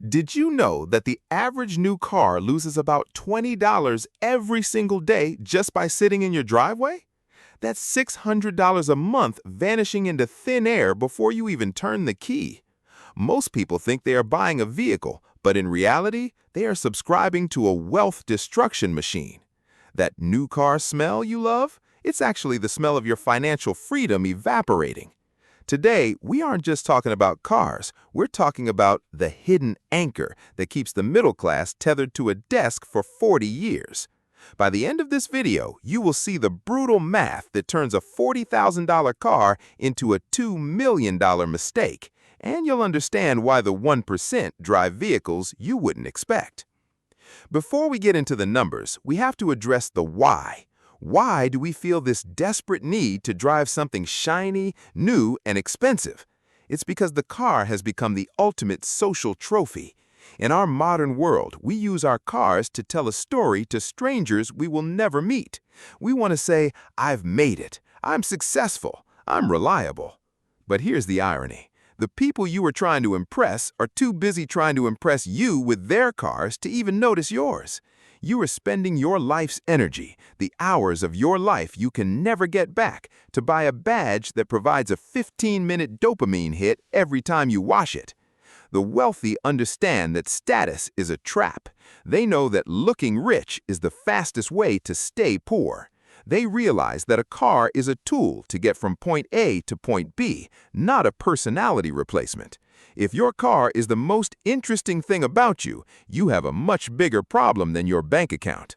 Did you know that the average new car loses about $20 every single day just by sitting in your driveway? That's $600 a month vanishing into thin air before you even turn the key. Most people think they are buying a vehicle, but in reality, they are subscribing to a wealth destruction machine. That new car smell you love? It's actually the smell of your financial freedom evaporating. Today, we aren't just talking about cars, we're talking about the hidden anchor that keeps the middle class tethered to a desk for 40 years. By the end of this video, you will see the brutal math that turns a $40,000 car into a $2 million mistake, and you'll understand why the 1% drive vehicles you wouldn't expect. Before we get into the numbers, we have to address the why. Why do we feel this desperate need to drive something shiny, new, and expensive? It's because the car has become the ultimate social trophy. In our modern world, we use our cars to tell a story to strangers we will never meet. We want to say, "I've made it. I'm successful. I'm reliable." But here's the irony. The people you are trying to impress are too busy trying to impress you with their cars to even notice yours. You are spending your life's energy, the hours of your life you can never get back, to buy a badge that provides a 15-minute dopamine hit every time you wash it. The wealthy understand that status is a trap. They know that looking rich is the fastest way to stay poor. They realize that a car is a tool to get from point A to point B, not a personality replacement. If your car is the most interesting thing about you, you have a much bigger problem than your bank account.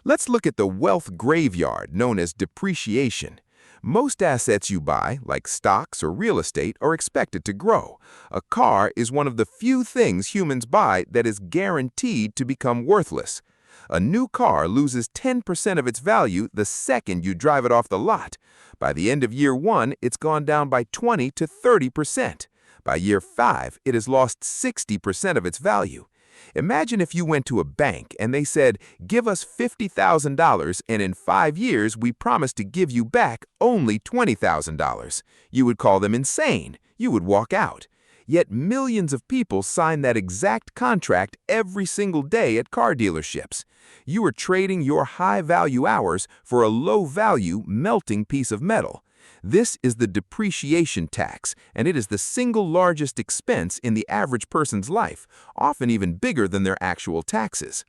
Let's look at the wealth graveyard known as depreciation. Most assets you buy, like stocks or real estate, are expected to grow. A car is one of the few things humans buy that is guaranteed to become worthless. A new car loses 10% of its value the second you drive it off the lot. By the end of year 1, it's gone down by 20 to 30%. By year 5, it has lost 60% of its value. Imagine if you went to a bank and they said, "Give us $50,000 and in 5 years we promise to give you back only $20,000. You would call them insane. You would walk out. Yet millions of people sign that exact contract every single day at car dealerships. You are trading your high-value hours for a low-value, melting piece of metal. This is the depreciation tax, and it is the single largest expense in the average person's life, often even bigger than their actual taxes.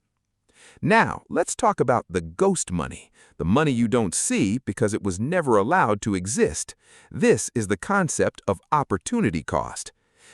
Now, let's talk about the ghost money, the money you don't see because it was never allowed to exist. This is the concept of opportunity cost.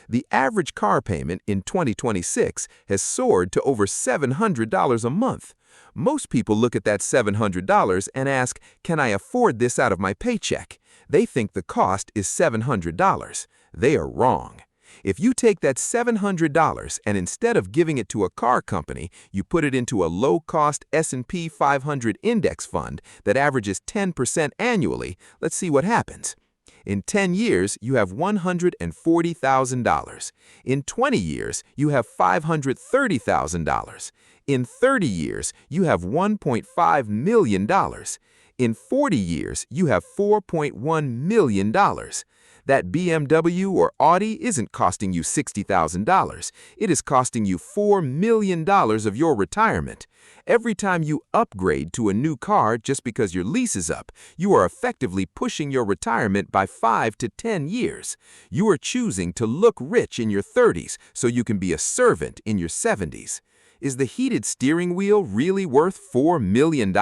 The average car payment in 2026 has soared to over $700 a month. Most people look at that $700 and ask, "Can I afford this out of my paycheck?" They think the cost is $700. They are wrong. If you take that $700 and instead of giving it to a car company, you put it into a low-cost S&P 500 index fund that averages 10% annually, let's see what happens. In 10 years, you have $140,000. In 20 years, you have $530,000. In 30 years, you have $1.5 million. In 40 years, you have $4.1 million. That BMW or Audi isn't costing you $60,000. It is costing you $4 million of your retirement. Every time you upgrade to a new car just because your lease is up, you are effectively pushing your retirement by 5 to 10 years. You are choosing to look rich in your 30s so you can be a servant in your 70s. Is the heated steering wheel really worth $4 million?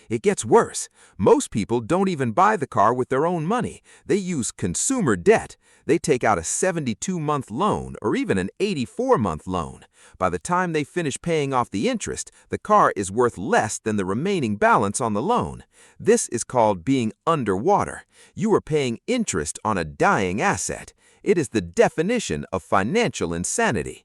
It gets worse. Most people don't even buy the car with their own money. They use consumer debt. They take out a 72-month loan or even an 84-month loan. By the time they finish paying off the interest, the car is worth less than the remaining balance on the loan. This is called being underwater. You are paying interest on a dying asset. It is the definition of financial insanity.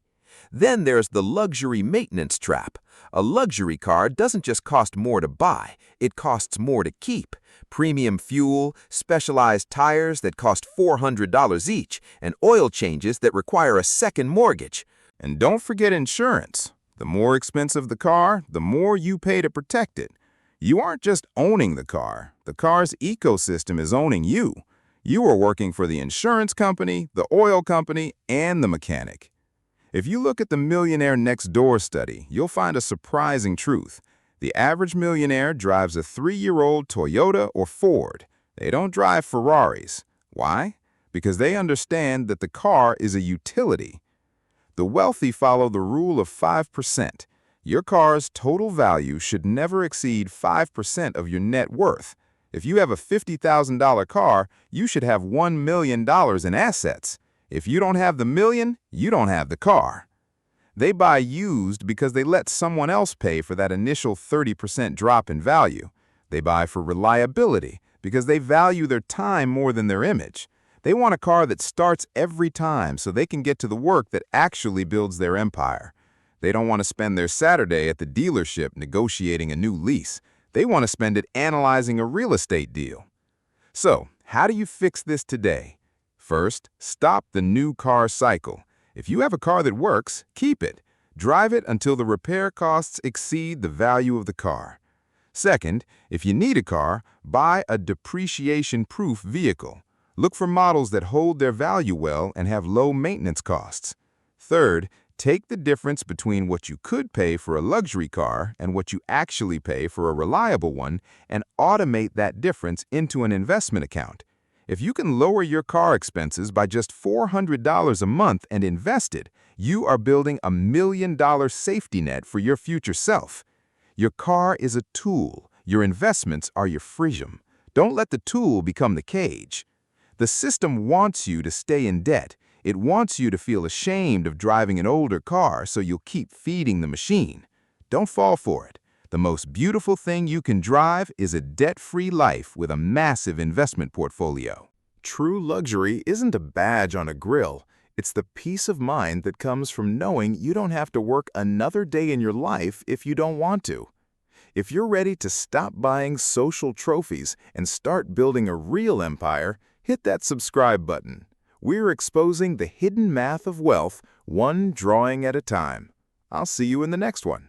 Then there's the luxury maintenance trap. A luxury car doesn't just cost more to buy, it costs more to keep. Premium fuel, specialized tires that cost $400 each, and oil changes that require a second mortgage. And don't forget insurance. The more expensive the car, the more you pay to protect it. You aren't just owning the car's ecosystem is owning you. You are working for the insurance company, the oil company, and the mechanic. If you look at the Millionaire Next Door study, you'll find a surprising truth. The average millionaire drives a 3-year-old Toyota or Ford. They don't drive Ferraris. Why? Because they understand that the car is a utility. The wealthy follow the rule of 5%. Your car's total value should never exceed 5% of your net worth. If you have a $50,000 car, you should have $1 million in assets. If you don't have the million, you don't have the car. They buy used because they let someone else pay for that initial 30% drop in value. They buy for reliability because they value their time more than their image. They want a car that starts every time so they can get to the work that actually builds their empire. They don't want to spend their Saturday at the dealership negotiating a new lease. They want to spend it analyzing a real estate deal. So, how do you fix this today? First, stop the new car cycle. If you have a car that works, keep it. Drive it until the repair costs exceed the value of the car. Second, if you need a car, buy a depreciation-proof vehicle. Look for models that hold their value well and have low maintenance costs. Third, take the difference between what you could pay for a luxury car and what you actually pay for a reliable one and automate that difference into an investment account. If you can lower your car expenses by just $400 a month and invest it, you are building a $1 million safety net for your future self. Your car is a tool. Your investments are your freedom. Don't let the tool become the cage. The system wants you to stay in debt. It wants you to feel ashamed of driving an older car so you'll keep feeding the machine. Don't fall for it. The most beautiful thing you can drive is a debt-free life with a massive investment portfolio. True luxury isn't a badge on a grill. It's the peace of mind that comes from knowing you don't have to work another day in your life if you don't want to. If you're ready to stop buying social trophies and start building a real empire, hit that subscribe button. We're exposing the hidden math of wealth, one drawing at a time. I'll see you in the next one.